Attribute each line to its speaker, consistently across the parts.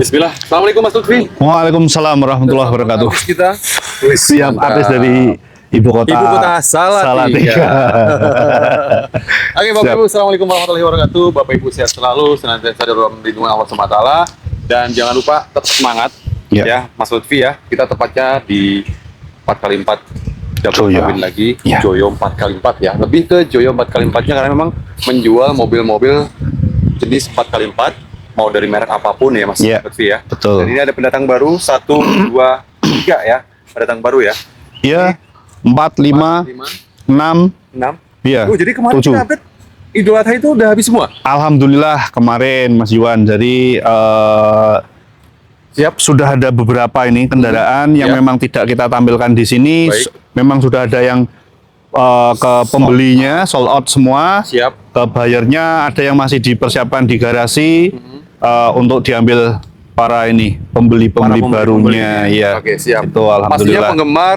Speaker 1: Bismillah. Assalamualaikum Mas Lutfi.
Speaker 2: Waalaikumsalam warahmatullahi wabarakatuh.
Speaker 1: Artis kita.
Speaker 2: Siap artis dari ibu kota.
Speaker 1: Ibu kota Salatiga. Oke Bapak
Speaker 2: Siap.
Speaker 1: Ibu, Assalamualaikum warahmatullahi wabarakatuh. Bapak Ibu sehat selalu, senantiasa dalam lindungan Allah SWT. Dan jangan lupa tetap semangat
Speaker 2: Ya.
Speaker 1: ya Mas Lutfi ya. Kita tepatnya di 4x4 double
Speaker 2: Joyo.
Speaker 1: cabin lagi,
Speaker 2: Ya.
Speaker 1: Joyo 4x4 ya. Lebih ke Joyo 4x4-nya karena memang menjual mobil-mobil jenis 4x4 mau dari merek apapun ya Mas
Speaker 2: Ya.
Speaker 1: Lutfi ya.
Speaker 2: Betul.
Speaker 1: Dan ini ada pendatang baru 1, 2, 3 ya. Pendatang baru ya.
Speaker 2: Iya, 4, 5, 6,
Speaker 1: 6.
Speaker 2: iya,
Speaker 1: Oh, jadi kemarin
Speaker 2: 7.
Speaker 1: kita update Idul Adha itu udah habis semua?
Speaker 2: Alhamdulillah kemarin Mas Yuwan. Jadi
Speaker 1: Siap.
Speaker 2: sudah ada beberapa ini kendaraan yang
Speaker 1: Ya.
Speaker 2: memang tidak kita tampilkan di sini.
Speaker 1: Baik.
Speaker 2: Memang sudah ada yang ke pembelinya sold out semua.
Speaker 1: Siap.
Speaker 2: Ke buyernya ada yang masih dipersiapkan di garasi untuk diambil para ini pembeli-pembeli
Speaker 1: Para
Speaker 2: barunya. Ya.
Speaker 1: Oke, siap.
Speaker 2: Itu
Speaker 1: Pastinya
Speaker 2: alhamdulillah.
Speaker 1: penggemar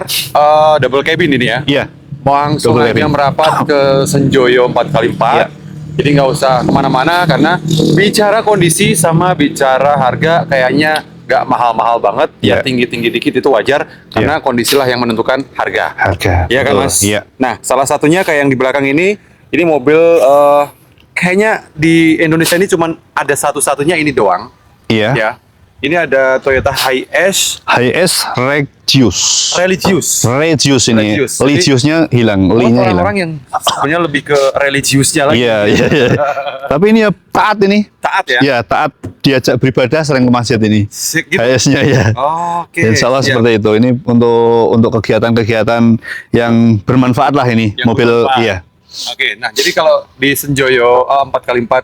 Speaker 1: double cabin ini ya.
Speaker 2: Iya.
Speaker 1: Langsung
Speaker 2: Double
Speaker 1: aja
Speaker 2: cabin.
Speaker 1: merapat ke Senjoyo 4x4.
Speaker 2: Iya.
Speaker 1: Jadi nggak usah kemana-mana karena bicara kondisi sama bicara harga kayaknya nggak mahal-mahal banget. Ya
Speaker 2: Iya.
Speaker 1: tinggi-tinggi dikit itu wajar karena kondisilah yang menentukan harga.
Speaker 2: Harga.
Speaker 1: Iya kan
Speaker 2: betul.
Speaker 1: Mas?
Speaker 2: Iya.
Speaker 1: Nah, salah satunya kayak yang di belakang ini mobil kayaknya di Indonesia ini cuman ada satu-satunya ini doang.
Speaker 2: Iya.
Speaker 1: Ya. Ini ada Toyota Hiace
Speaker 2: HS Regius.
Speaker 1: Religious.
Speaker 2: Regius ini.
Speaker 1: Religious. Jadi-
Speaker 2: Religiusnya hilang, Li-nya hilang.
Speaker 1: Orang-orang yang sebenarnya lebih ke religiusnya lagi.
Speaker 2: Iya, iya, iya. Tapi ini ya taat ini.
Speaker 1: Taat ya.
Speaker 2: Ya, taat diajak beribadah sering ke masjid ini.
Speaker 1: Gitu.
Speaker 2: HS-nya ya.
Speaker 1: Oke.
Speaker 2: Insya Allah
Speaker 1: Siap.
Speaker 2: seperti itu. Ini untuk kegiatan-kegiatan yang bermanfaat lah ini.
Speaker 1: Yang
Speaker 2: Mobil,
Speaker 1: bermanfaat.
Speaker 2: iya.
Speaker 1: Oke, nah jadi kalau di Senjoyo 4x4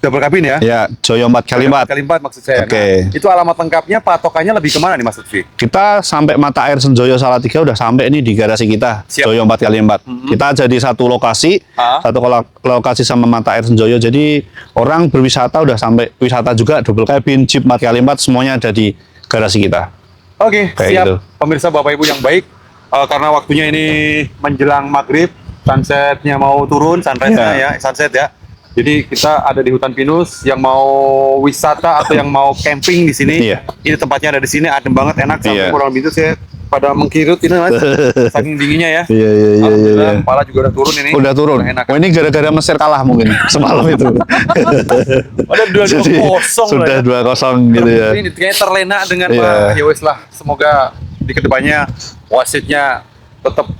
Speaker 1: double cabin ya.
Speaker 2: Ya, Joyo 4x4.
Speaker 1: 4x4 maksud saya.
Speaker 2: Oke.
Speaker 1: Nah, itu alamat lengkapnya patokannya lebih kemana nih Mas Lutfi?
Speaker 2: Kita sampai Mata Air Senjoyo Salatiga udah sampai nih di garasi kita.
Speaker 1: Siap.
Speaker 2: Joyo 4x4. Kita jadi satu lokasi,
Speaker 1: Ah.
Speaker 2: satu lokasi sama Mata Air Senjoyo. Jadi orang berwisata udah sampai wisata juga, double cabin, Jeep 4x4 semuanya ada di garasi kita.
Speaker 1: Oke,
Speaker 2: Kayak
Speaker 1: siap.
Speaker 2: gitu.
Speaker 1: Pemirsa Bapak Ibu yang baik, karena waktunya ini menjelang maghrib, sunsetnya mau turun, sunrise-nya ya, sunset ya. Jadi kita ada di hutan pinus yang mau wisata atau yang mau camping di sini.
Speaker 2: Iya.
Speaker 1: Ini tempatnya ada di sini, adem banget, enak. Sampai
Speaker 2: Iya.
Speaker 1: kurang lebih itu saya pada mengkirut ini Mas. Saking dinginnya ya.
Speaker 2: Iya, iya, iya,
Speaker 1: Alhamdulillah,
Speaker 2: iya.
Speaker 1: kepala juga udah turun ini.
Speaker 2: Udah turun.
Speaker 1: Udah enak.
Speaker 2: Oh, ini gara-gara Mesir kalah mungkin semalam itu.
Speaker 1: Udah 2-2
Speaker 2: Jadi,
Speaker 1: kosong lah
Speaker 2: sudah
Speaker 1: ya.
Speaker 2: 2-0 gitu ya.
Speaker 1: Ini kayaknya terlena dengan
Speaker 2: Iya.
Speaker 1: ya wes lah. Semoga di kedepannya wasitnya tetap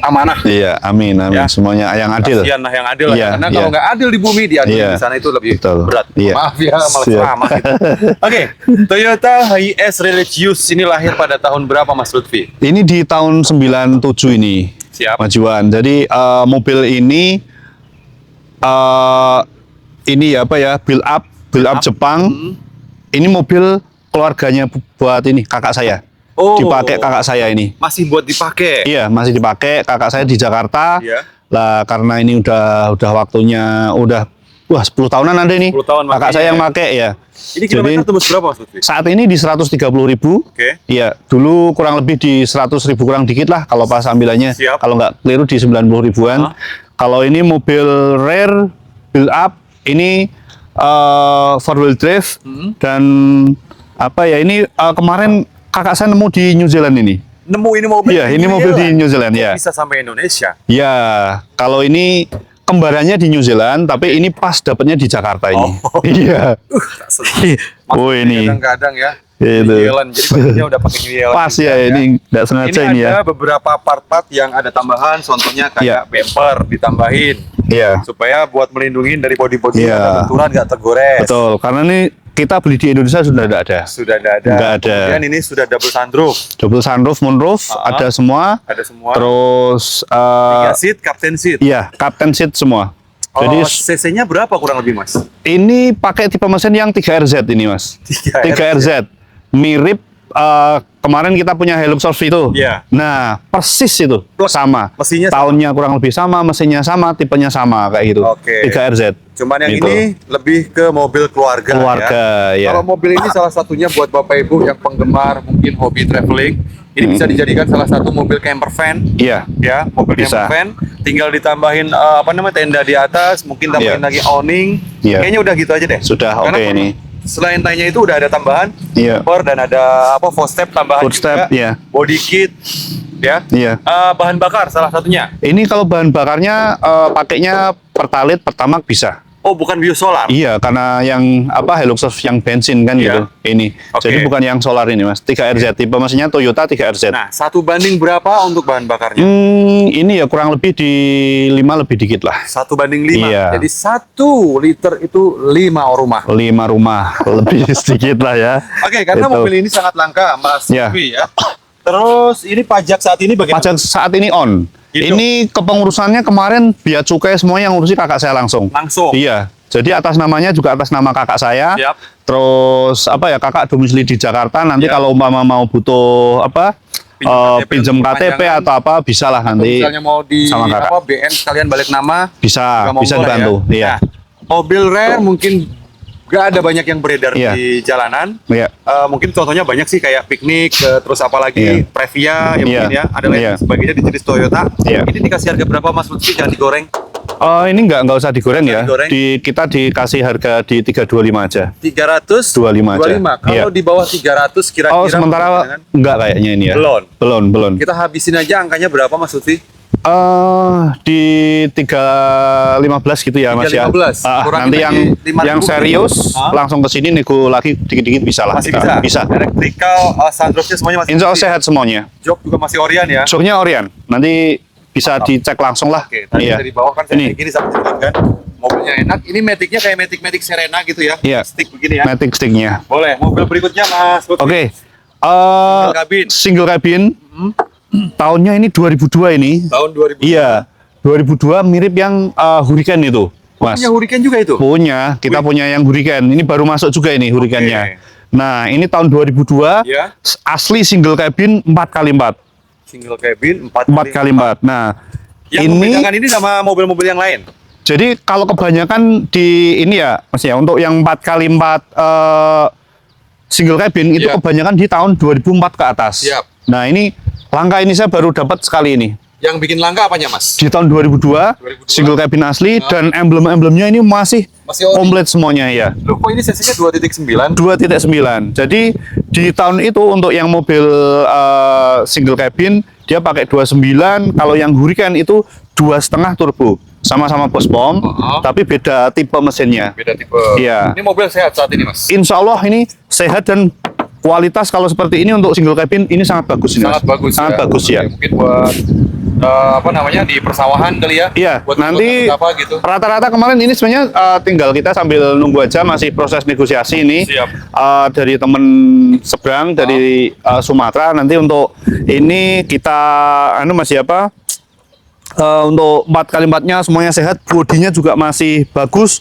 Speaker 1: amanah.
Speaker 2: Iya, amin, amin.
Speaker 1: Ya.
Speaker 2: Semuanya yang adil.
Speaker 1: Kasihan lah yang adil lah.
Speaker 2: Iya,
Speaker 1: Karena
Speaker 2: iya.
Speaker 1: kalau nggak adil di bumi, diadil
Speaker 2: Iya.
Speaker 1: di sana itu lebih
Speaker 2: Betul.
Speaker 1: berat.
Speaker 2: Iya.
Speaker 1: Maaf ya, malah
Speaker 2: Siap.
Speaker 1: ceramah gitu. Oke, Toyota Hiace Religious ini lahir pada tahun berapa Mas Lutfi?
Speaker 2: Ini di tahun 97 ini.
Speaker 1: Siap.
Speaker 2: Majuan. Jadi mobil ini ya apa ya? Build up Jepang. Ini mobil keluarganya buat ini kakak saya.
Speaker 1: Oh.
Speaker 2: Dipakai kakak saya ini.
Speaker 1: Masih buat dipakai.
Speaker 2: Iya, masih dipakai kakak saya di Jakarta.
Speaker 1: Iya.
Speaker 2: Lah karena ini udah waktunya udah 10 tahunan ada ini.
Speaker 1: 10 tahun
Speaker 2: kakak
Speaker 1: makanya
Speaker 2: saya yang
Speaker 1: ya.
Speaker 2: pakai ya.
Speaker 1: Ini kilometer tembus berapa Mas Lutfi?
Speaker 2: Saat ini di 130.000.
Speaker 1: Oke.
Speaker 2: Iya, dulu kurang lebih di 100.000 kurang dikit lah kalau pas ambilannya.
Speaker 1: Siap.
Speaker 2: Kalau nggak keliru di 90 ribuan. Kalau ini mobil rare build up, ini 4 wheel drive dan apa ya ini kemarin kakak saya nemu di New Zealand ini.
Speaker 1: Nemu ini mobil?
Speaker 2: Iya, ini mobil di New Zealand ya.
Speaker 1: Bisa sampai Indonesia.
Speaker 2: Ya, kalau ini kembarannya di New Zealand, tapi ini pas dapatnya di Jakarta ini.
Speaker 1: Oh.
Speaker 2: Iya.
Speaker 1: Tak sedih.
Speaker 2: Oh ini.
Speaker 1: Kadang-kadang ya.
Speaker 2: Itu.
Speaker 1: New Zealand. Jadi bajunya udah pakai New Zealand.
Speaker 2: Pas
Speaker 1: juga
Speaker 2: ya, ini nggak sengaja ini
Speaker 1: ada
Speaker 2: ya.
Speaker 1: beberapa part-part yang ada tambahan, contohnya kayak
Speaker 2: Iya.
Speaker 1: bumper ditambahin
Speaker 2: Iya.
Speaker 1: supaya buat melindungi dari body-body
Speaker 2: Iya.
Speaker 1: yang benturan nggak tergores.
Speaker 2: Betul, karena ini kita beli di Indonesia sudah tidak ada.
Speaker 1: Sudah ada.
Speaker 2: Nggak ada.
Speaker 1: Kemudian ini sudah double sunroof,
Speaker 2: Double sunroof, moonroof, ada semua.
Speaker 1: ada semua.
Speaker 2: Terus,
Speaker 1: 3 seat, captain seat.
Speaker 2: iya, captain seat semua.
Speaker 1: Oh,
Speaker 2: Jadi
Speaker 1: cc-nya berapa kurang lebih Mas?
Speaker 2: ini pakai tipe mesin yang 3RZ ini mas. 3RZ. Mirip kemarin kita punya Hilux Surf itu.
Speaker 1: Iya.
Speaker 2: Nah, persis itu sama.
Speaker 1: Mesinnya sama.
Speaker 2: Tahunnya kurang lebih sama, mesinnya sama, tipenya sama kayak gitu.
Speaker 1: Oke.
Speaker 2: 3RZ.
Speaker 1: Cuman yang
Speaker 2: Gitu.
Speaker 1: ini lebih ke mobil keluarga,
Speaker 2: Keluarga, ya.
Speaker 1: Kalau mobil ini salah satunya buat Bapak Ibu yang penggemar mungkin hobi traveling, ini bisa dijadikan salah satu mobil camper van.
Speaker 2: Iya.
Speaker 1: Ya, mobil
Speaker 2: Bisa.
Speaker 1: camper van, tinggal ditambahin tenda di atas, mungkin tambahin
Speaker 2: Iya.
Speaker 1: lagi awning.
Speaker 2: Iya.
Speaker 1: Kayaknya udah gitu aja deh.
Speaker 2: Sudah
Speaker 1: Karena
Speaker 2: oke ini.
Speaker 1: selain taynya itu udah ada tambahan
Speaker 2: Iya.
Speaker 1: bumper dan ada apa footstep tambahan
Speaker 2: Footstep,
Speaker 1: juga.
Speaker 2: iya.
Speaker 1: Body kit, ya.
Speaker 2: Iya.
Speaker 1: Bahan bakar salah satunya.
Speaker 2: Ini kalau bahan bakarnya pakainya Pertalite, Pertamax bisa.
Speaker 1: Oh, bukan biosolar.
Speaker 2: Iya, karena yang apa Hiluxov yang bensin kan
Speaker 1: Iya.
Speaker 2: gitu. Ini.
Speaker 1: Oke.
Speaker 2: Jadi bukan yang solar ini, Mas. 3RZ tipe mesinnya Toyota 3RZ.
Speaker 1: Nah, 1 banding berapa untuk bahan bakarnya?
Speaker 2: Ini ya kurang lebih di 5 lebih dikit lah.
Speaker 1: 1:5.
Speaker 2: Iya.
Speaker 1: Jadi 1 liter itu 5 rumah.
Speaker 2: 5 rumah lebih sedikit lah ya.
Speaker 1: Oke, karena
Speaker 2: Itu.
Speaker 1: mobil ini sangat langka, Mas
Speaker 2: Iya.
Speaker 1: Lutfi ya. Terus ini pajak saat ini bagaimana?
Speaker 2: Pajak saat ini on.
Speaker 1: Gitu.
Speaker 2: Ini kepengurusannya kemarin bea cukai semuanya yang ngurusi kakak saya langsung.
Speaker 1: Langsung.
Speaker 2: Iya. Jadi atas namanya juga atas nama kakak saya.
Speaker 1: Siap.
Speaker 2: Terus apa ya, kakak domisili di Jakarta. Nanti
Speaker 1: Siap.
Speaker 2: kalau umpama mau butuh apa pinjam
Speaker 1: untuk
Speaker 2: KTP
Speaker 1: perpanjangan.
Speaker 2: atau apa bisa lah
Speaker 1: Atau
Speaker 2: nanti.
Speaker 1: misalnya mau di
Speaker 2: sama kakak.
Speaker 1: apa BN sekalian balik nama
Speaker 2: Bisa,
Speaker 1: juga
Speaker 2: bisa
Speaker 1: monggo lah
Speaker 2: dibantu.
Speaker 1: ya.
Speaker 2: Iya.
Speaker 1: Nah, mobil rare mungkin gak ada banyak yang beredar
Speaker 2: Iya.
Speaker 1: di jalanan.
Speaker 2: Iya.
Speaker 1: Mungkin contohnya banyak sih kayak piknik, terus apalagi
Speaker 2: Iya.
Speaker 1: Previa, ya
Speaker 2: Iya.
Speaker 1: mungkin ya. Ada lain
Speaker 2: Iya.
Speaker 1: sebagainya di jenis Toyota.
Speaker 2: Iya.
Speaker 1: Ini dikasih harga berapa Mas Lutfi? Jangan digoreng.
Speaker 2: Ini nggak usah digoreng ya.
Speaker 1: digoreng.
Speaker 2: Kita dikasih harga di 325 aja.
Speaker 1: 325
Speaker 2: aja.
Speaker 1: Kalau
Speaker 2: Iya.
Speaker 1: di bawah 300 kira-kira.
Speaker 2: Oh, sementara
Speaker 1: dengan-
Speaker 2: enggak kayaknya ini ya. Belum.
Speaker 1: Kita habisin aja angkanya berapa Mas Lutfi?
Speaker 2: Di 315 gitu ya Mas ya.
Speaker 1: 315. Kurangin
Speaker 2: Nanti
Speaker 1: lagi
Speaker 2: yang
Speaker 1: 5.000
Speaker 2: serius
Speaker 1: Hah?
Speaker 2: langsung ke sini nego lagi dikit-dikit bisa lah.
Speaker 1: Masih
Speaker 2: kita.
Speaker 1: bisa? Electrical, sunroofnya semuanya masih
Speaker 2: Insya Allah
Speaker 1: bisa?
Speaker 2: sehat semuanya.
Speaker 1: Jok juga masih Orion ya?
Speaker 2: Joknya Orion. Nanti bisa dicek langsung lah.
Speaker 1: Oke, tadi
Speaker 2: Iya.
Speaker 1: dari bawah kan saya
Speaker 2: Ini.
Speaker 1: kayak gini sama teman kan. Mobilnya enak. Ini Matic-nya kayak Matic Serena gitu ya.
Speaker 2: Iya.
Speaker 1: Stick begini ya.
Speaker 2: Matic sticknya.
Speaker 1: Boleh. Mobil berikutnya Mas Lutfi.
Speaker 2: Oke.
Speaker 1: Kabin.
Speaker 2: Single cabin. Tahunnya ini 2002 ini.
Speaker 1: Tahun 2000.
Speaker 2: Iya. 2002 mirip yang Hurricane itu, Mas.
Speaker 1: Punya Hurricane juga itu?
Speaker 2: Punya, kita punya yang Hurricane. Ini baru masuk juga ini Hurricane-nya. Nah, ini tahun 2002.
Speaker 1: Ya.
Speaker 2: Asli single cabin 4x4.
Speaker 1: Single cabin
Speaker 2: 4x4. Nah,
Speaker 1: Yang
Speaker 2: ini
Speaker 1: membedakan ini sama mobil-mobil yang lain.
Speaker 2: jadi kalau kebanyakan di ini ya, Mas ya, untuk yang 4x4 single cabin itu
Speaker 1: Ya.
Speaker 2: kebanyakan di tahun 2004 ke atas.
Speaker 1: Siap.
Speaker 2: Nah, ini langka ini saya baru dapat sekali ini.
Speaker 1: Yang bikin langka apanya Mas?
Speaker 2: Di tahun 2002,
Speaker 1: 2002.
Speaker 2: single cabin asli dan emblem-emblemnya ini masih
Speaker 1: Masih ori.
Speaker 2: komplit semuanya ya.
Speaker 1: Loh, kok ini cc-nya 2.9?
Speaker 2: 2.9. Jadi di tahun itu untuk yang mobil single cabin dia pakai 29, kalau yang Hurricane itu 2,5 turbo. Sama-sama bos pom, tapi beda tipe mesinnya.
Speaker 1: Beda tipe.
Speaker 2: Iya.
Speaker 1: Ini mobil sehat saat ini Mas?
Speaker 2: Insya Allah ini sehat dan kualitas kalau seperti ini untuk single cabin ini sangat bagus ini.
Speaker 1: Sangat
Speaker 2: Mas.
Speaker 1: bagus
Speaker 2: Sangat
Speaker 1: ya.
Speaker 2: bagus ya.
Speaker 1: Oke, mungkin buat apa namanya di persawahan kali ya?
Speaker 2: Iya,
Speaker 1: Buat
Speaker 2: nanti
Speaker 1: apa gitu.
Speaker 2: rata-rata kemarin ini sebenarnya tinggal kita sambil nunggu aja, masih proses negosiasi ini.
Speaker 1: Siap.
Speaker 2: Dari temen seberang dari Sumatera, nanti untuk ini kita masih apa? Untuk 4x4-nya semuanya sehat, bodinya juga masih bagus.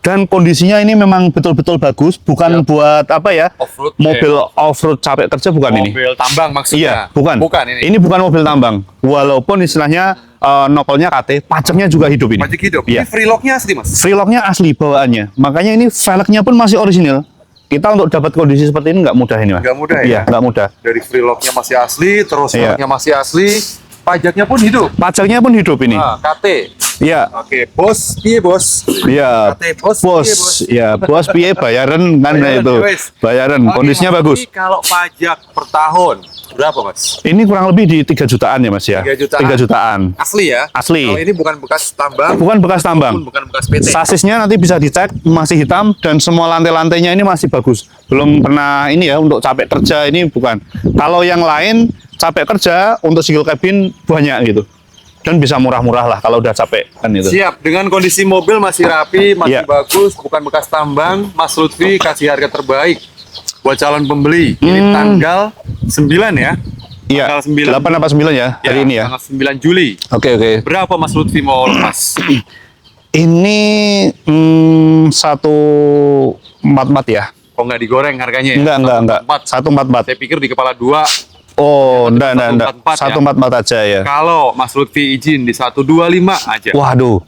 Speaker 2: Dan kondisinya ini memang betul-betul bagus, bukan
Speaker 1: Siap.
Speaker 2: buat apa ya?
Speaker 1: Off-road,
Speaker 2: mobil off-road capek kerja bukan ini.
Speaker 1: Mobil tambang maksudnya.
Speaker 2: Iya, bukan.
Speaker 1: Bukan ini.
Speaker 2: Ini bukan mobil tambang. Walaupun istilahnya nokolnya KT, pajaknya juga hidup ini.
Speaker 1: Pajak hidup.
Speaker 2: Iya.
Speaker 1: Ini free lock-nya asli Mas.
Speaker 2: Freelock-nya asli bawaannya. Makanya ini velgnya pun masih orisinil. Kita untuk dapat kondisi seperti ini nggak mudah ini, Mas.
Speaker 1: Nggak mudah ya?
Speaker 2: Iya, nggak mudah.
Speaker 1: Dari free lock-nya masih asli, terus
Speaker 2: Iya.
Speaker 1: velgnya masih asli, pajaknya pun hidup.
Speaker 2: Pajaknya pun hidup ini.
Speaker 1: Nah, KT.
Speaker 2: Iya.
Speaker 1: Oke, bos, piye bos?
Speaker 2: Iya.
Speaker 1: KT bos,
Speaker 2: Bos,
Speaker 1: piye, bos?
Speaker 2: ya, bos piye bayaran kan
Speaker 1: Bayaran,
Speaker 2: itu.
Speaker 1: wes.
Speaker 2: Bayaran,
Speaker 1: Oke,
Speaker 2: kondisinya
Speaker 1: Mas,
Speaker 2: bagus.
Speaker 1: Ini kalau pajak per tahun berapa Mas?
Speaker 2: Ini kurang lebih di 3 jutaan ya, Mas ya.
Speaker 1: 3 jutaan.
Speaker 2: 3 jutaan.
Speaker 1: Asli ya?
Speaker 2: Asli.
Speaker 1: Kalau ini bukan bekas tambang,
Speaker 2: Bukan bekas tambang.
Speaker 1: pun bukan bekas PT.
Speaker 2: Sasisnya nanti bisa dicek, masih hitam dan semua lantai-lantainya ini masih bagus. Belum pernah ini ya untuk capek kerja ini bukan. Kalau yang lain capek kerja untuk single cabin banyak gitu. Dan bisa murah-murah lah kalau udah capek kan itu.
Speaker 1: Siap, dengan kondisi mobil masih rapi, masih
Speaker 2: Iya.
Speaker 1: bagus, bukan bekas tambang, Mas Lutfi kasih harga terbaik buat calon pembeli. Ini tanggal 9 ya?
Speaker 2: Iya.
Speaker 1: Tanggal 9.
Speaker 2: 8 apa 9 ya hari ini ya.
Speaker 1: Tanggal 9 Juli.
Speaker 2: Oke oke.
Speaker 1: Berapa Mas Lutfi mau lepas?
Speaker 2: Ini 144 ya.
Speaker 1: Kok nggak digoreng harganya ya?
Speaker 2: Enggak. 144.
Speaker 1: Saya pikir di kepala 2.
Speaker 2: Oh, enggak.
Speaker 1: 144 ya?
Speaker 2: 144 aja ya.
Speaker 1: Kalau Mas Lutfi izin di 125 aja.
Speaker 2: Waduh.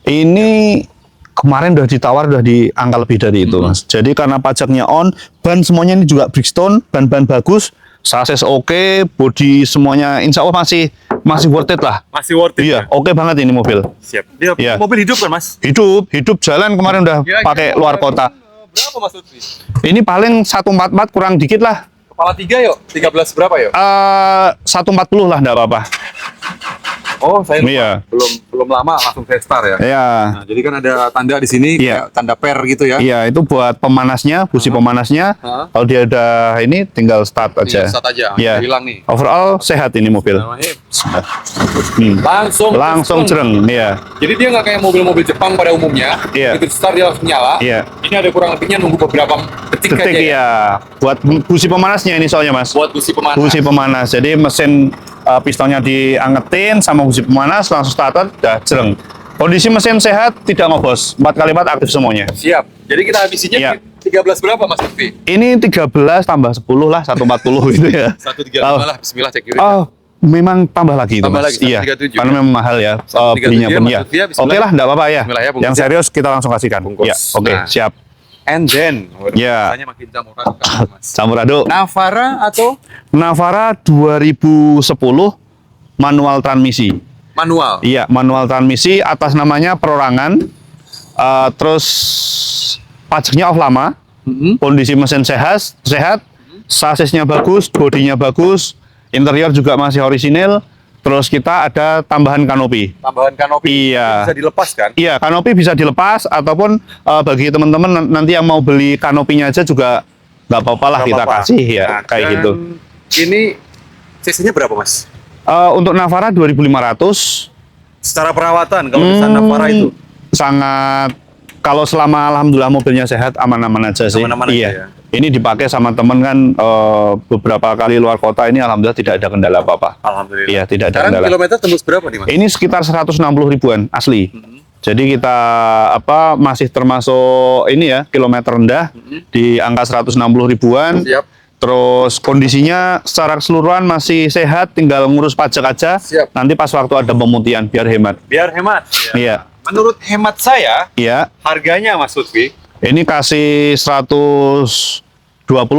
Speaker 2: Ini kemarin udah ditawar udah di angka lebih dari itu, Mas. Jadi karena pajaknya on, ban semuanya ini juga Bridgestone, ban-ban bagus, sasis oke, bodi semuanya insya Allah masih worth it lah.
Speaker 1: Masih worth it
Speaker 2: Iya,
Speaker 1: ya?
Speaker 2: oke banget ini mobil.
Speaker 1: Siap. Dia
Speaker 2: Iya.
Speaker 1: mobil hidup kan Mas?
Speaker 2: Hidup jalan kemarin udah
Speaker 1: Kira-kira
Speaker 2: pakai luar kota.
Speaker 1: Berapa Mas Lutfi?
Speaker 2: Ini paling 144 kurang dikit lah.
Speaker 1: Kepala 3 yuk. 13 berapa yuk?
Speaker 2: 140 lah, enggak apa-apa.
Speaker 1: Oh, saya lupa.
Speaker 2: Iya.
Speaker 1: Belum lama langsung saya start ya.
Speaker 2: Iya.
Speaker 1: Nah, jadi kan ada tanda di sini,
Speaker 2: Iya.
Speaker 1: kayak tanda per gitu ya.
Speaker 2: Iya, itu buat pemanasnya, busi pemanasnya. Kalau dia udah ini tinggal start aja.
Speaker 1: Tinggal start aja,
Speaker 2: Iya.
Speaker 1: hilang nih.
Speaker 2: Overall sehat ini mobil. Langsung cereng, iya.
Speaker 1: Jadi dia nggak kayak mobil-mobil Jepang pada umumnya.
Speaker 2: Iya.
Speaker 1: Begitu start dia langsung nyala.
Speaker 2: Iya.
Speaker 1: Ini ada kurang lebihnya nunggu beberapa detik aja
Speaker 2: Detik
Speaker 1: ya.
Speaker 2: ya. Buat busi pemanasnya ini soalnya, Mas.
Speaker 1: Buat busi pemanas.
Speaker 2: Busi pemanas. Jadi mesin pistonnya diangetin sama busi pemanas, langsung starter, udah cereng. Kondisi mesin sehat, tidak ngobos. 4x4 aktif semuanya.
Speaker 1: Siap. Jadi kita habisinya
Speaker 2: Iya.
Speaker 1: 13 berapa Mas Lutfi?
Speaker 2: Ini 13 tambah 10 lah, 140 gitu ya.
Speaker 1: 135 lah. Bismillah cek dulu.
Speaker 2: Oh, memang tambah lagi itu,
Speaker 1: Tambah
Speaker 2: Mas.
Speaker 1: lagi,
Speaker 2: Iya,
Speaker 1: 137.
Speaker 2: karena memang mahal ya
Speaker 1: 137
Speaker 2: belinya
Speaker 1: ya,
Speaker 2: pun
Speaker 1: Mas
Speaker 2: ya.
Speaker 1: Lutfi ya, bismillah.
Speaker 2: Oke lah, enggak apa-apa ya.
Speaker 1: Bismillah ya, bungkus
Speaker 2: Yang
Speaker 1: ya.
Speaker 2: serius kita langsung kasihkan.
Speaker 1: Bungkus.
Speaker 2: Ya, oke,
Speaker 1: Nah.
Speaker 2: siap.
Speaker 1: And then,
Speaker 2: Iya.
Speaker 1: rasanya makin campur aduk, Mas.
Speaker 2: Campur aduk.
Speaker 1: Navara atau
Speaker 2: Navara 2010 manual transmisi.
Speaker 1: manual?
Speaker 2: Iya, manual transmisi atas namanya perorangan. Terus pajaknya off lama. Kondisi mesin sehat, sasisnya bagus, bodinya bagus, interior juga masih orisinil. Terus kita ada tambahan kanopi.
Speaker 1: Tambahan kanopi.
Speaker 2: Iya.
Speaker 1: Bisa dilepas kan?
Speaker 2: Iya, kanopi bisa dilepas ataupun bagi teman-teman nanti yang mau beli kanopinya aja juga nggak apa-apa lah
Speaker 1: Nggak
Speaker 2: kita
Speaker 1: apa-apa.
Speaker 2: kasih ya
Speaker 1: Nah,
Speaker 2: kayak
Speaker 1: dan
Speaker 2: gitu.
Speaker 1: Ini cc-nya berapa Mas?
Speaker 2: Untuk Navara 2.500
Speaker 1: Secara perawatan kalau misalnya Navara itu
Speaker 2: sangat, kalau selama alhamdulillah mobilnya sehat aman-aman aja sih.
Speaker 1: Aman-aman aja
Speaker 2: Iya.
Speaker 1: ya.
Speaker 2: Ini dipakai sama temen kan beberapa kali luar kota ini alhamdulillah tidak ada kendala apa-apa.
Speaker 1: alhamdulillah.
Speaker 2: Iya, tidak ada
Speaker 1: Sekarang
Speaker 2: kendala.
Speaker 1: kilometer tembus berapa nih Mas?
Speaker 2: Ini sekitar 160 ribuan asli. Jadi kita masih termasuk ini ya kilometer rendah di angka 160 ribuan.
Speaker 1: Siap.
Speaker 2: Terus kondisinya secara keseluruhan masih sehat, tinggal ngurus pajak aja.
Speaker 1: Siap.
Speaker 2: Nanti pas waktu ada pemutihan biar hemat.
Speaker 1: Biar hemat.
Speaker 2: Iya.
Speaker 1: Menurut hemat saya,
Speaker 2: Iya.
Speaker 1: harganya Mas Lutfi
Speaker 2: Ini kasih 120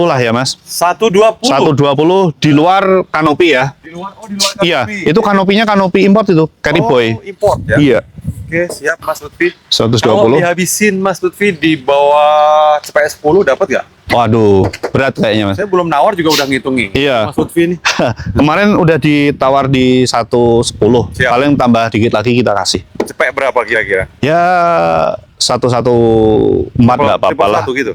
Speaker 2: lah ya Mas.
Speaker 1: 120.
Speaker 2: 120 di luar kanopi ya.
Speaker 1: Di luar kanopi.
Speaker 2: Iya, itu kanopinya kanopi import itu, Carry Boy.
Speaker 1: Import ya.
Speaker 2: Iya.
Speaker 1: Oke, siap Mas Lutfi.
Speaker 2: 120.
Speaker 1: Kalau dihabisin Mas Lutfi di bawah CPS 10 dapat nggak?
Speaker 2: Waduh, berat kayaknya Mas.
Speaker 1: Saya belum nawar juga udah ngitungin.
Speaker 2: Iya.
Speaker 1: Mas Lutfi nih.
Speaker 2: Kemarin udah ditawar di 110.
Speaker 1: Siap.
Speaker 2: Paling tambah dikit lagi kita kasih.
Speaker 1: Cepet berapa kira-kira?
Speaker 2: Ya 114 nggak apa-apa lah.
Speaker 1: 1 gitu.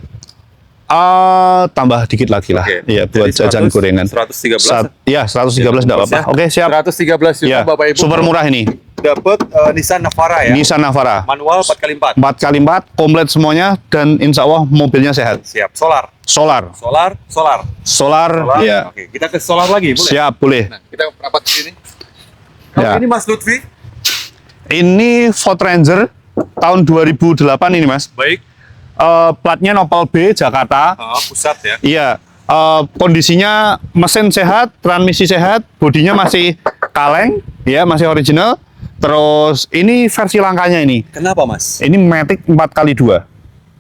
Speaker 2: Tambah dikit lagi lah.
Speaker 1: Oke.
Speaker 2: Iya, buat
Speaker 1: Jadi
Speaker 2: jajan
Speaker 1: 100,
Speaker 2: gorengan.
Speaker 1: 113.
Speaker 2: Iya, 113 nggak apa-apa. Oke, siap.
Speaker 1: 113 juta
Speaker 2: Iya,
Speaker 1: Bapak Ibu.
Speaker 2: super murah ini.
Speaker 1: Dapat Nissan Navara ya.
Speaker 2: Nissan Navara.
Speaker 1: Manual 4x4.
Speaker 2: 4x4 komplit semuanya dan insya Allah mobilnya sehat.
Speaker 1: Siap. Solar.
Speaker 2: Solar.
Speaker 1: Solar.
Speaker 2: Iya.
Speaker 1: Oke, kita ke solar lagi boleh?
Speaker 2: Siap, boleh.
Speaker 1: Nah, kita rapat di sini. Kalau
Speaker 2: Ya.
Speaker 1: ini Mas Lutfi,
Speaker 2: Ini Ford Ranger tahun 2008 ini Mas.
Speaker 1: baik.
Speaker 2: Platnya Nopal B Jakarta.
Speaker 1: Pusat ya.
Speaker 2: Iya. Kondisinya mesin sehat, transmisi sehat, bodinya masih kaleng, ya masih original. Terus ini versi langkanya ini.
Speaker 1: Kenapa Mas?
Speaker 2: Ini Matic 4x2.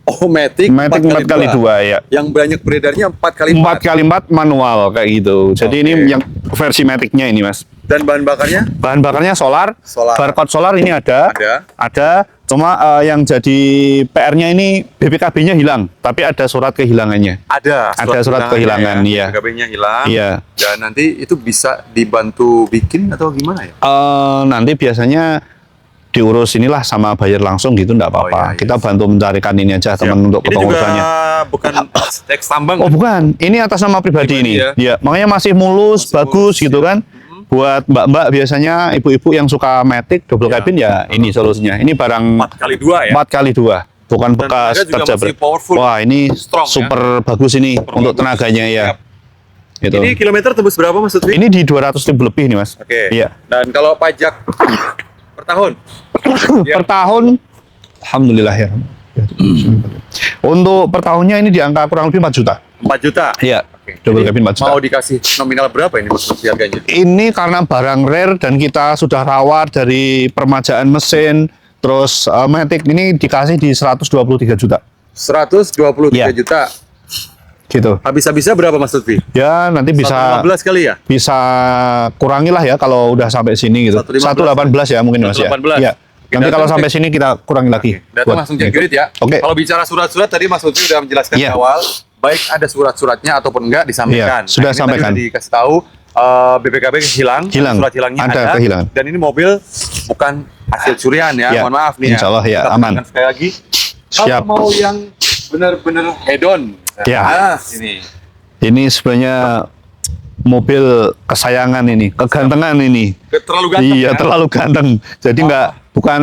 Speaker 1: Oh, Matic
Speaker 2: Matic 4x2 ya.
Speaker 1: Yang banyak beredarnya 4x4.
Speaker 2: 4x4 manual kayak gitu. Jadi
Speaker 1: Oke.
Speaker 2: ini yang versi Matic-nya ini Mas.
Speaker 1: Dan bahan bakarnya?
Speaker 2: Bahan bakarnya solar.
Speaker 1: Solar.
Speaker 2: Barcode solar ini ada.
Speaker 1: Ada.
Speaker 2: Cuma yang jadi PR-nya ini BPKB-nya hilang, tapi ada surat kehilangannya.
Speaker 1: Ada
Speaker 2: surat kehilangan, iya.
Speaker 1: BKB-nya hilang.
Speaker 2: Iya.
Speaker 1: Dan nanti itu bisa dibantu bikin atau gimana ya?
Speaker 2: Nanti biasanya diurus inilah sama bayar langsung gitu, enggak apa-apa.
Speaker 1: iya,
Speaker 2: Kita bantu mencarikan ini aja teman
Speaker 1: Siap.
Speaker 2: untuk
Speaker 1: Ini juga
Speaker 2: kepengurusannya.
Speaker 1: bukan teks tambang.
Speaker 2: Oh bukan, ini atas nama pribadi
Speaker 1: Pribadi
Speaker 2: ini.
Speaker 1: ya.
Speaker 2: Iya, makanya masih mulus,
Speaker 1: Masih
Speaker 2: bagus
Speaker 1: mulus,
Speaker 2: gitu
Speaker 1: ya.
Speaker 2: kan. Buat mbak-mbak biasanya ibu-ibu yang suka Matic double
Speaker 1: Ya.
Speaker 2: cabin ya ini solusinya. Ini barang
Speaker 1: 4x2 ya.
Speaker 2: 4x2, bukan
Speaker 1: Dan
Speaker 2: bekas
Speaker 1: tenaga juga
Speaker 2: kerja
Speaker 1: masih
Speaker 2: berat.
Speaker 1: powerful.
Speaker 2: Wah ini
Speaker 1: Strong, ya.
Speaker 2: super bagus ini
Speaker 1: Super
Speaker 2: untuk
Speaker 1: bagus.
Speaker 2: tenaganya ya.
Speaker 1: Siap.
Speaker 2: Gitu.
Speaker 1: Ini kilometer tembus berapa Mas Lutfi?
Speaker 2: Ini di 200.000 lebih nih Mas.
Speaker 1: Oke.
Speaker 2: Iya.
Speaker 1: Dan kalau pajak per tahun? Ya.
Speaker 2: Per tahun, alhamdulillah ya. Untuk per tahunnya ini di angka kurang lebih 4 juta.
Speaker 1: 4 juta.
Speaker 2: Iya.
Speaker 1: Oke.
Speaker 2: Double
Speaker 1: Jadi
Speaker 2: cabin 4 juta.
Speaker 1: Mau dikasih nominal berapa ini Mas Lutfi harganya?
Speaker 2: Ini karena barang rare dan kita sudah rawat dari permajaan mesin, terus Matic ini dikasih di 123 juta.
Speaker 1: 123
Speaker 2: Iya.
Speaker 1: juta.
Speaker 2: Gitu.
Speaker 1: Habis-habisnya berapa Mas Lutfi?
Speaker 2: Ya nanti bisa
Speaker 1: 115 kali ya?
Speaker 2: bisa kurangi lah ya kalau udah sampai sini gitu.
Speaker 1: 115.
Speaker 2: 118 ya mungkin Mas ya.
Speaker 1: 118.
Speaker 2: Iya. Nanti
Speaker 1: datang
Speaker 2: kalau sampai
Speaker 1: cek.
Speaker 2: sini kita kurangi lagi.
Speaker 1: Datang langsung cek unit ya.
Speaker 2: Oke.
Speaker 1: Kalau bicara surat-surat tadi Mas Lutfi sudah menjelaskan di
Speaker 2: Iya.
Speaker 1: awal, baik ada surat-suratnya ataupun enggak disampaikan.
Speaker 2: Iya, sudah
Speaker 1: ini tadi
Speaker 2: sampaikan.
Speaker 1: udah dikasih tahu BPKB hilang, surat hilangnya
Speaker 2: Ada
Speaker 1: ada,
Speaker 2: kehilangan.
Speaker 1: dan ini mobil bukan hasil curian ya.
Speaker 2: Iya.
Speaker 1: Mohon maaf nih ya.
Speaker 2: Insya Allah ya,
Speaker 1: Kita
Speaker 2: aman.
Speaker 1: tekankan sekali lagi.
Speaker 2: Siap.
Speaker 1: Kalau mau yang benar-benar head on.
Speaker 2: Ya.
Speaker 1: Nah, ini.
Speaker 2: Ini sebenarnya mobil kesayangan ini, kegantengan ini.
Speaker 1: Terlalu ganteng
Speaker 2: Iya,
Speaker 1: ya?
Speaker 2: terlalu ganteng. Jadi bukan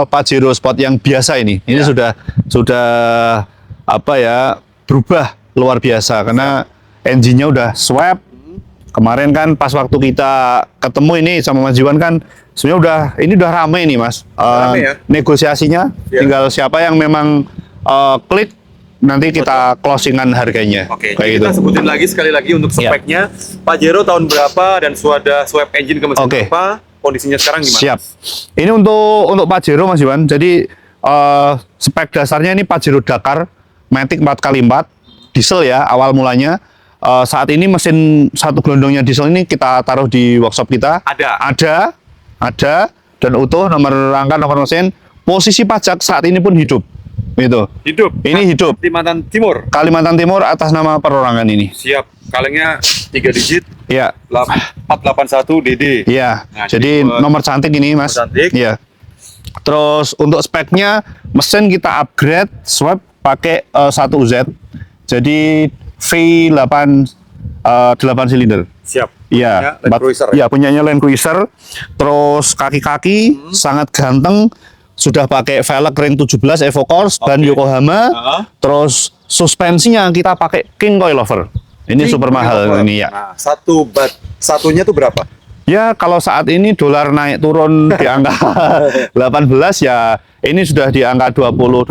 Speaker 2: Pajero Sport yang biasa ini. Ini sudah apa ya, berubah luar biasa karena engine-nya udah swap. Kemarin kan pas waktu kita ketemu ini sama Mas Jiwan kan sebenarnya ini udah rame nih Mas.
Speaker 1: Rame ya?
Speaker 2: Negosiasinya
Speaker 1: Iya.
Speaker 2: tinggal siapa yang memang klik, nanti kita closingan harganya.
Speaker 1: Oke,
Speaker 2: kayak
Speaker 1: jadi
Speaker 2: gitu.
Speaker 1: kita sebutin lagi sekali lagi untuk
Speaker 2: Iya.
Speaker 1: speknya. Pajero tahun berapa dan sudah swap engine ke mesin
Speaker 2: Oke.
Speaker 1: apa? Kondisinya sekarang gimana?
Speaker 2: Siap. Ini untuk Pajero Mas Iwan. Jadi spek dasarnya ini Pajero Dakar Matic 4x4 diesel ya awal mulanya. Saat ini mesin satu gelondongnya diesel ini kita taruh di workshop kita. Ada dan utuh nomor rangka, nomor mesin. Posisi pajak saat ini pun hidup. Itu.
Speaker 1: Hidup.
Speaker 2: Ini hidup.
Speaker 1: Kalimantan Timur.
Speaker 2: Kalimantan Timur atas nama perorangan ini.
Speaker 1: Siap. Kalengnya 3 digit.
Speaker 2: Iya.
Speaker 1: 481 DD.
Speaker 2: Iya.
Speaker 1: Nah,
Speaker 2: Jadi
Speaker 1: jadi buat
Speaker 2: nomor cantik ini Mas.
Speaker 1: nomor cantik.
Speaker 2: Iya. Terus untuk speknya mesin kita upgrade swap pakai 1Z. Jadi V8 8 silinder.
Speaker 1: Siap.
Speaker 2: Iya,
Speaker 1: Punya Land Cruiser.
Speaker 2: Iya, punyanya Land Cruiser. Terus kaki-kaki sangat ganteng. Sudah pakai velg ring 17 Evo Corse ban Yokohama. Terus suspensinya kita pakai King Coilover. Ini super mahal ini ya.
Speaker 1: Nah, satunya tuh berapa?
Speaker 2: Ya kalau saat ini dolar naik turun di angka 18 ya ini sudah di angka 20-25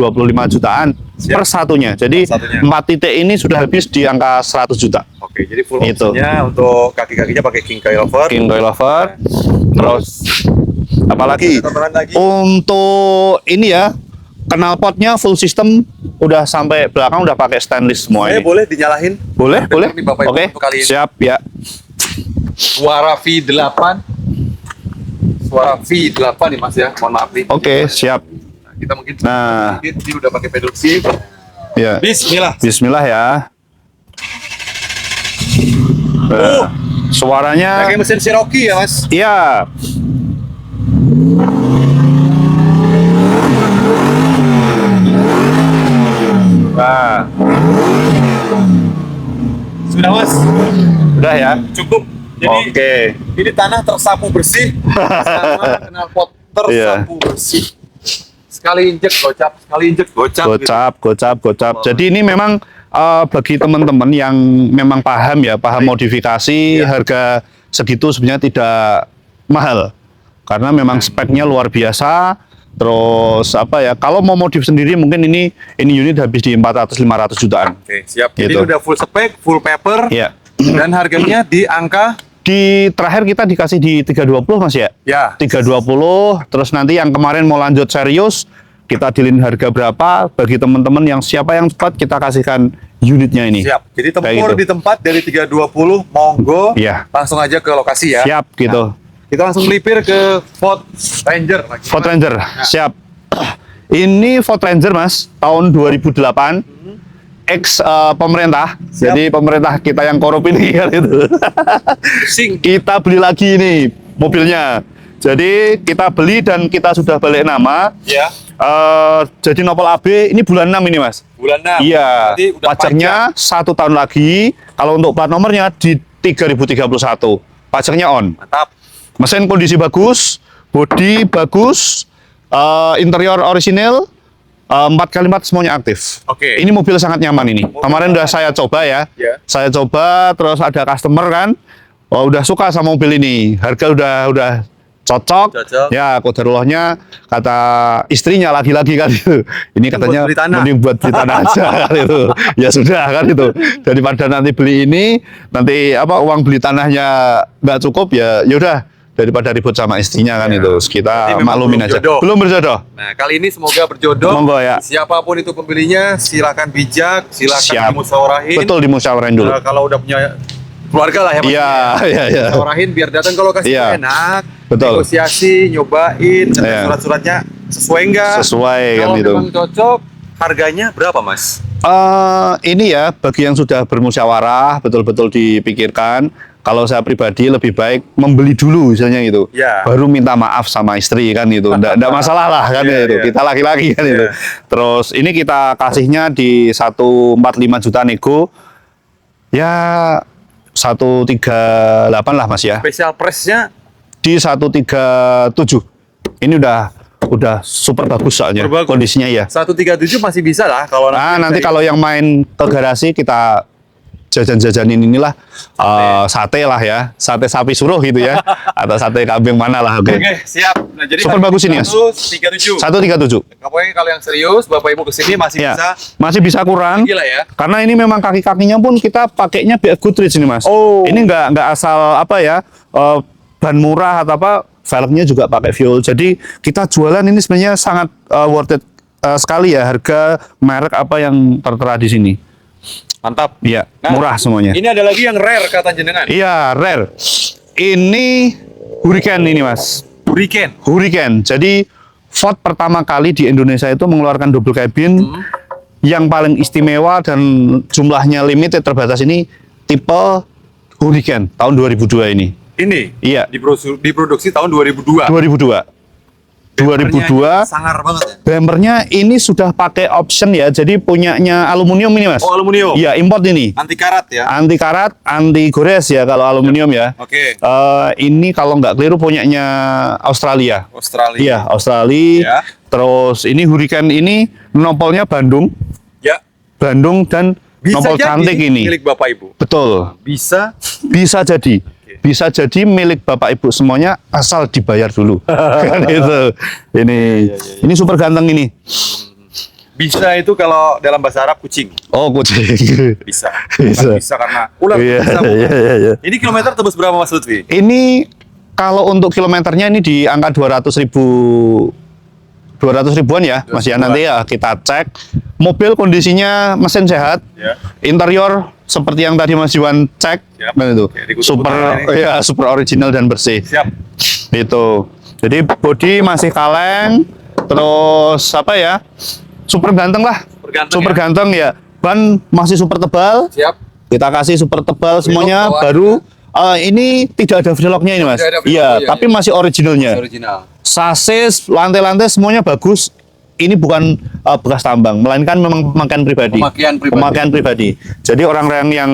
Speaker 2: jutaan
Speaker 1: Siap.
Speaker 2: per satunya. Jadi
Speaker 1: Per satunya.
Speaker 2: 4 titik ini sudah habis di angka 100 juta.
Speaker 1: Oke, jadi full
Speaker 2: Itu.
Speaker 1: opsinya untuk kaki-kakinya pakai King Coilover.
Speaker 2: King Coilover. Terus apalagi
Speaker 1: Ada tambahan lagi?
Speaker 2: untuk ini ya knalpotnya full system udah sampai belakang udah pakai stainless semua
Speaker 1: Saya
Speaker 2: ini.
Speaker 1: boleh dinyalahin?
Speaker 2: Boleh,
Speaker 1: Dengar
Speaker 2: boleh.
Speaker 1: nih Bapak Ibu
Speaker 2: Oke,
Speaker 1: untuk kali ini.
Speaker 2: siap ya.
Speaker 1: Suara V8. Suara V8 nih Mas ya. Mohon maaf nih.
Speaker 2: Oke, siap.
Speaker 1: Nah, kita mungkin
Speaker 2: Nah.
Speaker 1: sedikit, ini udah pakai pedal shift.
Speaker 2: Ya.
Speaker 1: Bismillah.
Speaker 2: Bismillah ya. Nah, suaranya
Speaker 1: Pakai mesin Cherokee ya Mas.
Speaker 2: iya. Nah,
Speaker 1: Sudah Mas.
Speaker 2: udah ya.
Speaker 1: Cukup. Jadi
Speaker 2: Oke.
Speaker 1: ini tanah tersapu bersih sama knalpot tersapu bersih. Sekali injek gocap, sekali injek gocap.
Speaker 2: Gocap. Jadi ini memang bagi teman-teman yang memang paham ya, paham modifikasi, harga segitu sebenarnya tidak mahal. Karena memang speknya luar biasa. Terus apa ya? Kalau mau modif sendiri mungkin ini unit habis di 400-500 jutaan.
Speaker 1: Oke, siap. Jadi
Speaker 2: Gitu.
Speaker 1: udah full spec, full paper.
Speaker 2: Iya.
Speaker 1: Dan harganya di angka
Speaker 2: Di terakhir kita dikasih di 320 Mas ya.
Speaker 1: ya
Speaker 2: 320, terus nanti yang kemarin mau lanjut serius, kita dealin harga berapa bagi teman-teman yang siapa yang cepat kita kasihkan unitnya ini.
Speaker 1: siap. Jadi
Speaker 2: Kayak
Speaker 1: tempur
Speaker 2: gitu.
Speaker 1: di tempat dari 320 monggo.
Speaker 2: Iya.
Speaker 1: Langsung aja ke lokasi ya.
Speaker 2: Siap gitu.
Speaker 1: Kita langsung melipir ke Ford Ranger.
Speaker 2: Ford Ranger, siap. Ini Ford Ranger Mas, tahun 2008. Ex pemerintah.
Speaker 1: Siap.
Speaker 2: Jadi pemerintah kita yang korup ini kan itu.
Speaker 1: Sing.
Speaker 2: Kita beli lagi ini mobilnya. Jadi kita beli dan kita sudah balik nama.
Speaker 1: Ya.
Speaker 2: Jadi Nopal AB ini bulan 6 ini Mas.
Speaker 1: Bulan 6.
Speaker 2: Iya,
Speaker 1: Berarti udah
Speaker 2: pajaknya 1 tahun lagi. Kalau untuk plat nomornya di 3031. Pajaknya on.
Speaker 1: Mantap.
Speaker 2: Mesin kondisi bagus, bodi bagus, interior orisinil, 4x4 semuanya aktif.
Speaker 1: Oke.
Speaker 2: Ini mobil sangat nyaman ini. Kemarin udah saya coba ya.
Speaker 1: Ya.
Speaker 2: Saya coba, terus ada customer kan, udah suka sama mobil ini. Harga udah cocok.
Speaker 1: Cocok.
Speaker 2: Ya, kodarullahnya kata istrinya lagi-lagi kan itu. Ini katanya
Speaker 1: buat beli tanah.
Speaker 2: mending buat beli tanah aja kan itu. Ya sudah kan itu. Daripada nanti beli ini, nanti uang beli tanahnya nggak cukup ya udah daripada ribut sama istrinya kan
Speaker 1: Ya.
Speaker 2: itu.
Speaker 1: Berarti
Speaker 2: Kita
Speaker 1: memang
Speaker 2: maklumin
Speaker 1: belum
Speaker 2: aja.
Speaker 1: jodoh.
Speaker 2: Belum berjodoh.
Speaker 1: Nah, kali ini semoga berjodoh.
Speaker 2: Monggo ya.
Speaker 1: Siapapun itu pembelinya, silakan bijak, silakan
Speaker 2: Siap.
Speaker 1: dimusyawarahin.
Speaker 2: Betul dimusyawarahin dulu.
Speaker 1: Kalau udah punya keluarga lah ya Mas.
Speaker 2: Iya, iya, iya.
Speaker 1: Arahin biar datang ke lokasi
Speaker 2: Iya.
Speaker 1: enak.
Speaker 2: Betul.
Speaker 1: Negosiasi, nyobain,
Speaker 2: Iya.
Speaker 1: surat-suratnya sesuai enggak?
Speaker 2: Sesuai kan
Speaker 1: Kalau
Speaker 2: itu.
Speaker 1: memang cocok, harganya berapa Mas?
Speaker 2: Ini ya bagi yang sudah bermusyawarah betul-betul dipikirkan. Kalau saya pribadi lebih baik membeli dulu misalnya gitu.
Speaker 1: Ya.
Speaker 2: Baru minta maaf sama istri kan itu. Nggak masalah lah kan
Speaker 1: Iya,
Speaker 2: itu.
Speaker 1: iya.
Speaker 2: Kita laki-laki kan itu.
Speaker 1: Iya.
Speaker 2: Terus ini kita kasihnya di 145 juta nego. Ya 138 lah Mas ya.
Speaker 1: Spesial price-nya
Speaker 2: Di 137. Ini udah super bagus soalnya
Speaker 1: Super bagus.
Speaker 2: kondisinya ya.
Speaker 1: 137 masih bisa lah kalau
Speaker 2: Nanti kalau yang main ke garasi kita jajan-jajanin inilah sate lah ya, sate sapi suruh gitu ya, atau sate kambing mana lah, oke.
Speaker 1: Oke, siap. Nah, jadi
Speaker 2: Super bagus ini, Mas.
Speaker 1: 137.
Speaker 2: 137.
Speaker 1: Pokoknya kalau yang serius, Bapak Ibu kesini masih
Speaker 2: Ya,
Speaker 1: bisa
Speaker 2: masih bisa kurang.
Speaker 1: gila ya.
Speaker 2: Karena ini memang kaki-kakinya pun kita pakainya BF Goodrich ini Mas.
Speaker 1: Oh.
Speaker 2: Ini nggak asal apa ya, ban murah atau apa, velgnya juga pakai Viol. Jadi kita jualan ini sebenarnya sangat worth it sekali ya, harga merek apa yang tertera di sini.
Speaker 1: Mantap.
Speaker 2: Iya,
Speaker 1: Nah,
Speaker 2: murah semuanya.
Speaker 1: Ini ada lagi yang rare kata jenengan.
Speaker 2: Iya, rare. Ini Hurricane ini Mas.
Speaker 1: Hurricane.
Speaker 2: Hurricane. Jadi Ford pertama kali di Indonesia itu mengeluarkan double cabin yang paling istimewa dan jumlahnya limited terbatas ini tipe Hurricane tahun 2002 ini.
Speaker 1: Ini
Speaker 2: Iya.
Speaker 1: diproduksi tahun 2002.
Speaker 2: 2002. 2002.
Speaker 1: Sangar banget ya.
Speaker 2: Bumpernya ini sudah pakai option ya. Jadi punyanya aluminium ini Mas.
Speaker 1: Oh, aluminium.
Speaker 2: Iya, import ini.
Speaker 1: Anti karat ya.
Speaker 2: Anti karat, anti gores ya kalau aluminium ya.
Speaker 1: Oke.
Speaker 2: Ini kalau nggak keliru punyanya Australia.
Speaker 1: Australia.
Speaker 2: Iya, Australia.
Speaker 1: Ya.
Speaker 2: Terus ini Hurricane ini nopolnya Bandung,
Speaker 1: Ya.
Speaker 2: Bandung dan
Speaker 1: Bisa
Speaker 2: nopol
Speaker 1: jadi
Speaker 2: cantik ini.
Speaker 1: milik Bapak Ibu.
Speaker 2: Betul.
Speaker 1: Bisa.
Speaker 2: Bisa jadi. Bisa jadi milik Bapak Ibu semuanya asal dibayar dulu. Kan itu. Ini super ganteng ini.
Speaker 1: Bisa itu kalau dalam bahasa Arab kucing.
Speaker 2: Oh, kucing.
Speaker 1: Bisa.
Speaker 2: Bisa.
Speaker 1: Bukan bisa karena ular
Speaker 2: Iya,
Speaker 1: bisa.
Speaker 2: iya, iya, iya.
Speaker 1: Ini kilometer tebus berapa Mas Lutfi?
Speaker 2: Ini kalau untuk kilometernya ini di angka 200 ribuan ya, Mas ya. Nanti ya kita cek. Mobil kondisinya mesin sehat.
Speaker 1: Ya.
Speaker 2: Interior seperti yang tadi Mas Iwan cek.
Speaker 1: Siap.
Speaker 2: Nah, itu.
Speaker 1: Oke, dikutuk-kutuk ini.
Speaker 2: Super original dan bersih.
Speaker 1: Siap.
Speaker 2: Itu. Jadi bodi masih kaleng. Terus apa ya? Super ganteng lah.
Speaker 1: Super ganteng ya?
Speaker 2: ya. Ban masih super tebal.
Speaker 1: Siap.
Speaker 2: Kita kasih super tebal semuanya.
Speaker 1: bawah
Speaker 2: Baru ini tidak ada velgnya ini Mas.
Speaker 1: Tidak ada velg,
Speaker 2: Iya,
Speaker 1: iya,
Speaker 2: tapi
Speaker 1: iya.
Speaker 2: masih originalnya.
Speaker 1: Original.
Speaker 2: Sasis, lantai-lantai semuanya bagus. Ini bukan bekas tambang, melainkan memang pemakaian pribadi.
Speaker 1: Pemakaian pribadi.
Speaker 2: Jadi orang-orang yang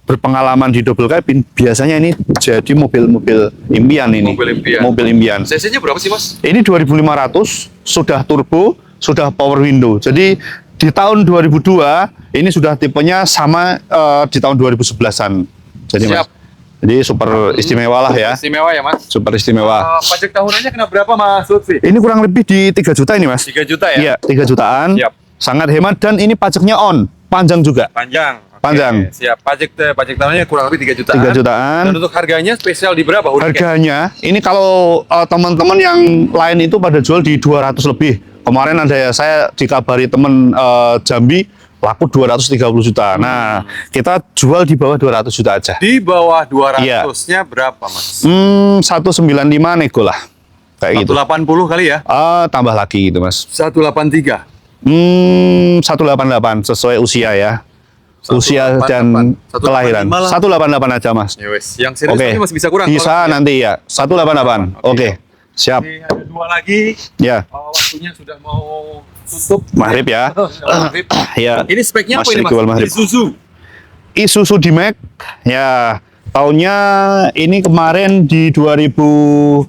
Speaker 2: berpengalaman di double cabin biasanya ini jadi mobil-mobil impian ini.
Speaker 1: Mobil impian.
Speaker 2: Mobil impian.
Speaker 1: CC-nya berapa sih Mas?
Speaker 2: Ini 2500, sudah turbo, sudah power window. Jadi di tahun 2002 ini sudah tipenya sama di tahun 2011-an. Jadi Mas.
Speaker 1: Siap.
Speaker 2: Jadi super istimewa lah ya.
Speaker 1: Istimewa ya Mas.
Speaker 2: Super istimewa.
Speaker 1: Pajak tahunannya kena berapa Mas Lutfi?
Speaker 2: Ini kurang lebih di 3 juta ini Mas.
Speaker 1: 3 juta ya?
Speaker 2: Iya, 3 jutaan.
Speaker 1: Siap.
Speaker 2: Sangat hemat dan ini pajaknya on, panjang juga.
Speaker 1: Panjang. Oke,
Speaker 2: Panjang.
Speaker 1: Siap. Pajak tahunannya kurang lebih 3 jutaan.
Speaker 2: 3 jutaan.
Speaker 1: Dan untuk harganya spesial di berapa? Hurricane?
Speaker 2: Harganya ini kalau teman-teman yang lain itu pada jual di 200 lebih. Kemarin ada ya saya dikabari teman Jambi laku 230 juta. Nah, kita jual di bawah 200 juta aja.
Speaker 1: Di bawah
Speaker 2: Iya.
Speaker 1: 200-nya berapa Mas?
Speaker 2: 195 nego lah. Kayak gitu.
Speaker 1: 180 kali ya?
Speaker 2: Tambah lagi gitu, Mas.
Speaker 1: 183.
Speaker 2: 188 sesuai usia ya. Usia
Speaker 1: 188.
Speaker 2: dan
Speaker 1: 185
Speaker 2: kelahiran.
Speaker 1: lah.
Speaker 2: 188 aja, Mas.
Speaker 1: Ya wes. Yang serius
Speaker 2: Oke.
Speaker 1: ini masih bisa kurang.
Speaker 2: Bisa
Speaker 1: kalau-
Speaker 2: nanti ya. 188. Oke. Siap.
Speaker 1: Ini ada 2 lagi.
Speaker 2: Ya.
Speaker 1: Waktunya sudah mau tutup.
Speaker 2: Maghrib ya.
Speaker 1: Maghrib.
Speaker 2: Ya.
Speaker 1: Ini speknya apa
Speaker 2: Mas
Speaker 1: ini Mas?
Speaker 2: Iqbal Maghrib.
Speaker 1: Isuzu.
Speaker 2: Isuzu D-Max. Ya. Tahunnya ini kemarin di 2000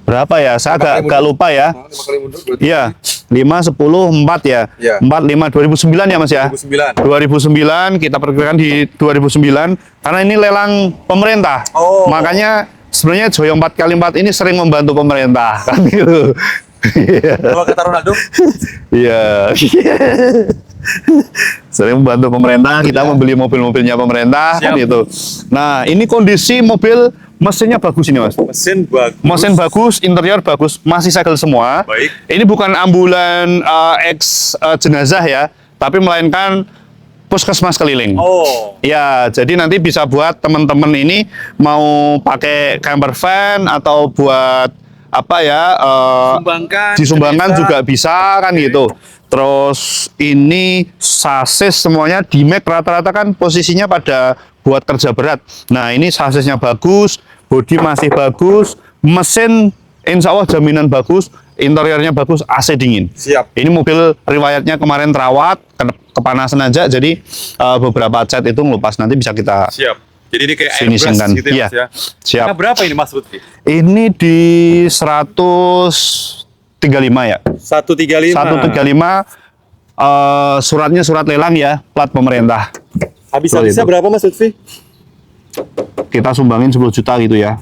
Speaker 2: berapa ya? Saya agak lupa ya.
Speaker 1: 5 kali mundur berarti.
Speaker 2: Iya. 5, 10, 4 ya.
Speaker 1: Iya.
Speaker 2: 4, 5, 2009 ya Mas ya.
Speaker 1: 2009.
Speaker 2: 2009 kita perkirakan di 2009 karena ini lelang pemerintah.
Speaker 1: Oh.
Speaker 2: Makanya sebenarnya Joyo 4x4 ini sering membantu pemerintah kan gitu. Iya.
Speaker 1: Kalau kata Ronaldo,
Speaker 2: Iya. Sering membantu pemerintah, kita membeli mobil-mobilnya pemerintah kan
Speaker 1: Siap.
Speaker 2: gitu. Nah, ini kondisi mobil mesinnya bagus ini Mas.
Speaker 1: mesin bagus.
Speaker 2: Mesin bagus, interior bagus, masih segel semua.
Speaker 1: Baik.
Speaker 2: Ini bukan ambulan jenazah ya, tapi melainkan puskesmas keliling.
Speaker 1: Oh.
Speaker 2: Ya, jadi nanti bisa buat teman-teman ini mau pakai camper van atau buat apa ya?
Speaker 1: Sumbangkan.
Speaker 2: Disumbangkan
Speaker 1: bisa.
Speaker 2: juga bisa kan gitu. Terus ini sasis semuanya di Mac rata-rata kan posisinya pada buat kerja berat. Nah, ini sasisnya bagus, bodi masih bagus, mesin insya Allah jaminan bagus, interiornya bagus, AC dingin.
Speaker 1: Siap.
Speaker 2: Ini mobil riwayatnya kemarin terawat, kepanasan aja, jadi beberapa cat itu ngelupas, nanti bisa kita
Speaker 1: Siap. Jadi ini kayak
Speaker 2: finishingkan.
Speaker 1: airbrush gitu ya,
Speaker 2: Iya,
Speaker 1: Mas ya.
Speaker 2: siap.
Speaker 1: Nah, berapa ini Mas Lutfi?
Speaker 2: Ini di 135 ya.
Speaker 1: 135.
Speaker 2: 135 suratnya surat lelang ya, plat pemerintah.
Speaker 1: Habis-habisnya
Speaker 2: Itu.
Speaker 1: berapa Mas Lutfi?
Speaker 2: Kita sumbangin 10 juta gitu ya.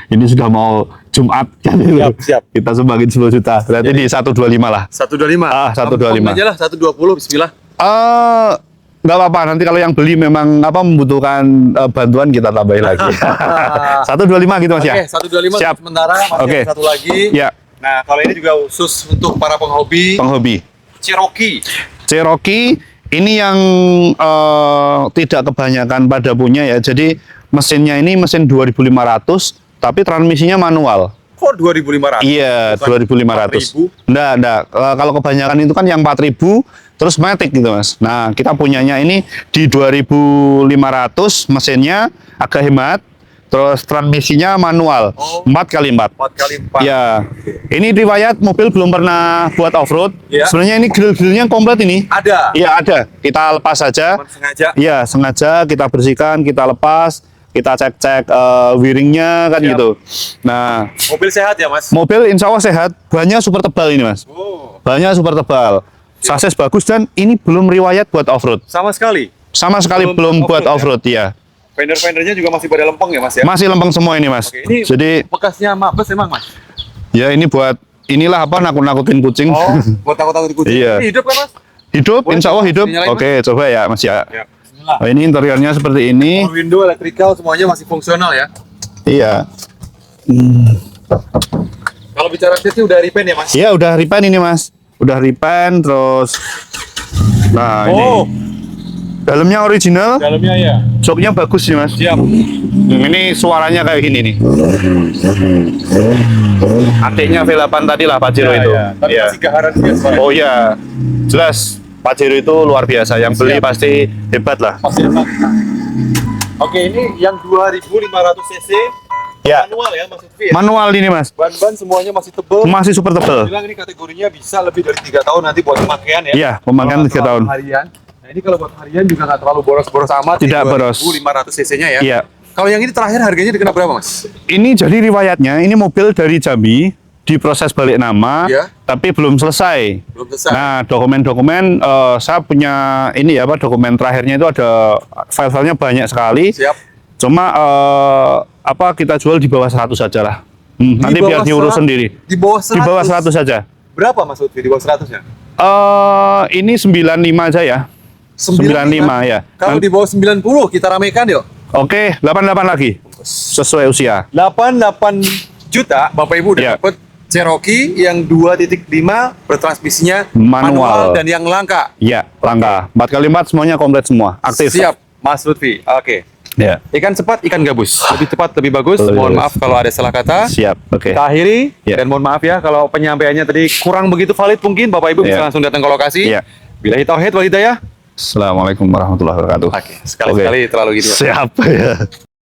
Speaker 2: Ini sudah mau Jumat kan.
Speaker 1: Siap.
Speaker 2: Kita sumbangin 10 juta. Berarti di 125 lah.
Speaker 1: 125.
Speaker 2: Ah, 125.
Speaker 1: Aja lah 120 bismillah.
Speaker 2: Nggak apa-apa, nanti kalau yang beli memang membutuhkan bantuan kita tambahin lagi. 125 gitu Mas ya.
Speaker 1: Oke, 125
Speaker 2: Siap.
Speaker 1: sementara masih
Speaker 2: Oke.
Speaker 1: ada satu lagi.
Speaker 2: Ya,
Speaker 1: Nah, kalau ini juga khusus untuk para penghobi
Speaker 2: penghobi.
Speaker 1: Cherokee.
Speaker 2: Cherokee ini yang tidak kebanyakan pada punya ya. Jadi mesinnya ini mesin 2500 tapi transmisinya manual.
Speaker 1: Kok 2.500?
Speaker 2: Iya,
Speaker 1: Bukan
Speaker 2: 2.500.
Speaker 1: 4.000?
Speaker 2: Enggak. Kalau kebanyakan itu kan yang 4.000 terus matic gitu, Mas. Nah, kita punyanya ini di 2.500 mesinnya agak hemat. Terus transmisinya manual,
Speaker 1: Oh.
Speaker 2: 4x4.
Speaker 1: 4x4.
Speaker 2: Ya, ini riwayat mobil belum pernah buat off-road.
Speaker 1: Ya.
Speaker 2: Sebenarnya ini grill-grillnya komplit ini.
Speaker 1: Ada.
Speaker 2: Iya ada, kita lepas saja.
Speaker 1: Cuman sengaja.
Speaker 2: Iya sengaja kita bersihkan, kita lepas, kita cek-cek wiringnya kan
Speaker 1: Siap.
Speaker 2: gitu. Nah,
Speaker 1: Mobil sehat ya, Mas?
Speaker 2: mobil insya Allah sehat, bannya super tebal ini Mas,
Speaker 1: Oh,
Speaker 2: bannya super tebal, sasis bagus dan ini belum riwayat buat off-road,
Speaker 1: sama sekali.
Speaker 2: sama sekali
Speaker 1: Belum
Speaker 2: belum buat
Speaker 1: off-road ya?
Speaker 2: off-road ya.
Speaker 1: Fender-fendernya juga masih pada lempeng ya, Mas ya?
Speaker 2: Masih lempeng semua ini Mas.
Speaker 1: Oke, ini
Speaker 2: Jadi
Speaker 1: bekasnya mabes emang, Mas?
Speaker 2: ya ini buat inilah apa nakut-nakutin kucing.
Speaker 1: Oh, buat takut-takut kucing.
Speaker 2: Iya.
Speaker 1: Ini hidup kan, Mas?
Speaker 2: Hidup,
Speaker 1: Boleh
Speaker 2: insya Allah
Speaker 1: coba
Speaker 2: hidup.
Speaker 1: dinyalain,
Speaker 2: Oke, coba ya Mas ya.
Speaker 1: Ya. Bismillah.
Speaker 2: Oh, ini interiornya seperti ini.
Speaker 1: Power window, electrical, semuanya masih fungsional ya.
Speaker 2: Iya.
Speaker 1: Kalau bicara seat udah repaint ya, Mas?
Speaker 2: Iya udah repaint ini Mas. Udah repaint terus. Nah
Speaker 1: Oh,
Speaker 2: ini dalamnya original,
Speaker 1: dalamnya ya.
Speaker 2: joknya bagus sih Mas.
Speaker 1: Siap.
Speaker 2: Ini suaranya kayak gini nih. Adiknya V8 tadi lah Pajero itu.
Speaker 1: Tapi
Speaker 2: Iya.
Speaker 1: masih gaharan dia, Mas.
Speaker 2: Oh iya, jelas Pajero itu luar biasa. Yang beli
Speaker 1: Siap.
Speaker 2: pasti hebat lah.
Speaker 1: Masih enak. Oke, ini yang 2500 cc
Speaker 2: Ya,
Speaker 1: manual ya, Mas Lutfi ya?
Speaker 2: manual ini Mas.
Speaker 1: Ban-ban semuanya masih tebel.
Speaker 2: Masih super tebal.
Speaker 1: Bilang ini kategorinya bisa lebih dari 3 tahun nanti buat pemakaian ya.
Speaker 2: Iya, pemakaian
Speaker 1: Kalau
Speaker 2: 3 tahun.
Speaker 1: Harian. Nah, ini kalau buat harian juga nggak terlalu boros-boros amat.
Speaker 2: Tidak boros.
Speaker 1: 2500 cc-nya ya.
Speaker 2: Iya.
Speaker 1: Kalau yang ini terakhir harganya dikenal berapa, Mas?
Speaker 2: Ini jadi riwayatnya, ini mobil dari Jambi, diproses balik nama,
Speaker 1: Iya.
Speaker 2: tapi belum selesai.
Speaker 1: Belum selesai.
Speaker 2: Nah, dokumen-dokumen saya punya ini ya, dokumen terakhirnya itu ada file-filenya banyak sekali.
Speaker 1: Siap.
Speaker 2: Cuma kita jual di bawah 100 saja lah. Nanti
Speaker 1: bawah
Speaker 2: biar diurus
Speaker 1: 100?
Speaker 2: sendiri.
Speaker 1: Di bawah 100.
Speaker 2: Di bawah 100 saja.
Speaker 1: Berapa, Mas Lutfi, di bawah 100-nya?
Speaker 2: Ini 95 aja ya. 95 ya.
Speaker 1: Kalau di bawah 90 kita ramekan yuk.
Speaker 2: Oke, 88 lagi. Sesuai usia.
Speaker 1: 88 juta Bapak Ibu udah
Speaker 2: Iya.
Speaker 1: dapat Cherokee yang 2.5 bertransmisinya
Speaker 2: Manual.
Speaker 1: dan yang langka.
Speaker 2: Ya, langka. 4x4 semuanya komplit semua. Aktif.
Speaker 1: Siap, Mas Lutfi. Oke.
Speaker 2: Ya.
Speaker 1: Ikan cepat, ikan gabus. Lebih cepat, lebih bagus.
Speaker 2: Lebih
Speaker 1: Mohon
Speaker 2: bagus.
Speaker 1: maaf kalau ada salah kata.
Speaker 2: Siap. Oke.
Speaker 1: Kita akhiri
Speaker 2: Ya.
Speaker 1: dan mohon maaf ya kalau penyampaiannya tadi kurang begitu valid mungkin Bapak Ibu bisa
Speaker 2: Ya.
Speaker 1: langsung datang ke lokasi.
Speaker 2: Ya.
Speaker 1: Billahi tauhid wal hidayah.
Speaker 2: Assalamualaikum warahmatullahi wabarakatuh.
Speaker 1: Oke, sekali-sekali terlalu gitu.
Speaker 2: Siap ya.